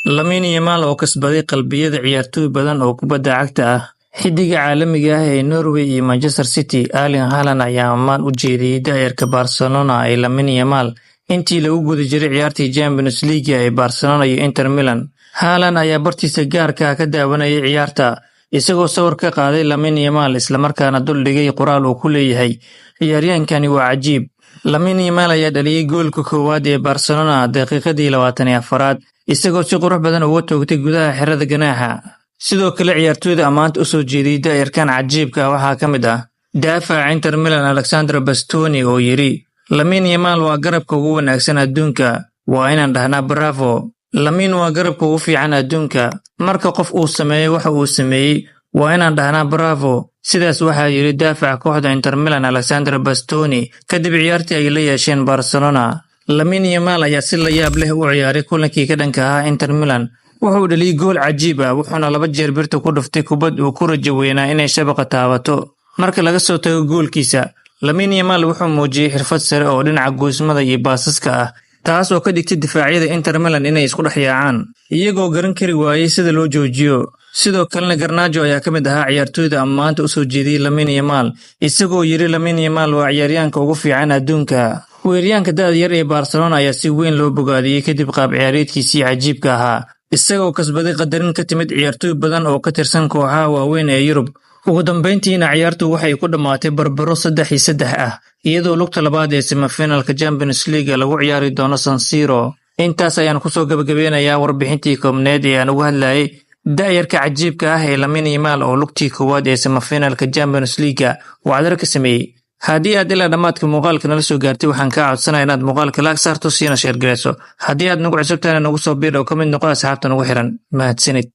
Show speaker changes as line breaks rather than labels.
Lamine Yamal oo kasbaday qalbiyada ciyaartoy badan oo kubadda cagta ah. Xiddiga caalamiga ah ee Norway iyo Manchester City, Erling Haaland ayaa ammaan u jeediyay daayirka Barcelona ee Lamine Yamal intii lagu guda jiray ciyaartii Champions League ee Barcelona iyo Inter Milan. Haaland ayaa bartiisa gaarka ah ka daawanayay ciyaarta, isagoo sawir ka qaaday Lamine Yamal isla markaana dul dhigay qoraal uu ku leeyahay ciyaaryahankani waa cajiib. Lamine Yamal ayaa dhaliyay goolka koowaad ee Barcelona daqiiqadii 24aad, isagoo si qurux badan uga toogtay gudaha xerada ganaaxa. Sidoo kale ciyaartoyda ammaanta u soo jeediyay daayirkan cajiibka ah waxaa ka mid ah daafaca Inter Milan Alexandre Bastoni oo yiri Lamine Yamal waa garabka ugu wanaagsan adduunka, waa inaan dhahnaa bravo. Lamine waa garabka ugu fiican adduunka, marka qof uu sameeyo waxa uu sameeyay waa inaan dhahnaa bravo. Sidaas waxaa yiri daafaca kooxda Inter Milan Alexandre Bastoni kadib ciyaartii ay la yeesheen Barcelona. Lamine Yamal ayaa si la yaab leh u ciyaaray kulankii ka dhanka ah Inter Milan. Wuxuu dhaliyay gool cajiib ah, wuxuuna 2 jeer birta ku dhuftay kubad uu ku rajo weynaa inay shabaqa taabato. Marka laga soo tago goolkiisa, Lamine Yamal wuxuu muujiyay xirfad sare oo dhinaca goosmada iyo baasaska ah, taas oo ka dhigtay difaacyada Inter Milan inay isku dhex yaacaan, iyagoo garan kari waayay sida loo joojiyo. Sidoo kalena Garnacho ayaa ka mid ahaa ciyaartoyda ammaanta u soo jeediyay Lamine Yamal, isagoo yiri Lamine Yamal waa ciyaaryahanka ugu fiican adduunka. Weeraryahanka da'da yar ee Barcelona ayaa si weyn loo bogaadiyay kadib qaab ciyaareedkiisii cajiibka ahaa, isagoo kasbaday qadarin ka timid ciyaartoy badan oo ka tirsan kooxaha waaweyn ee Yurub. Ugu dambeyntiina ciyaartu waxay ku dhamaatay barbaro 3-3 ah, iyadoo lugta labaad ee semifinalka Champions League lagu ciyaari doono San Siro. Intaas ayaan ku soo gabagabeynayaa warbixintii koobneed ee aan uga hadlayay daayirka cajiibka ah ee Lamine Yamal oo lugtii koowaad ee semifinalka Champions League wacdar ka sameeyay. Haddii aad ilaa dhamaadka muuqaalka nala soo gaartay, waxaan kaa codsanayaa inaad muuqaalka like saarto siina share gareyso. Haddii aad nagu cusubtahay nagu soo biir oo ka mid noqo asxaabta nagu xiran. Mahadsanid.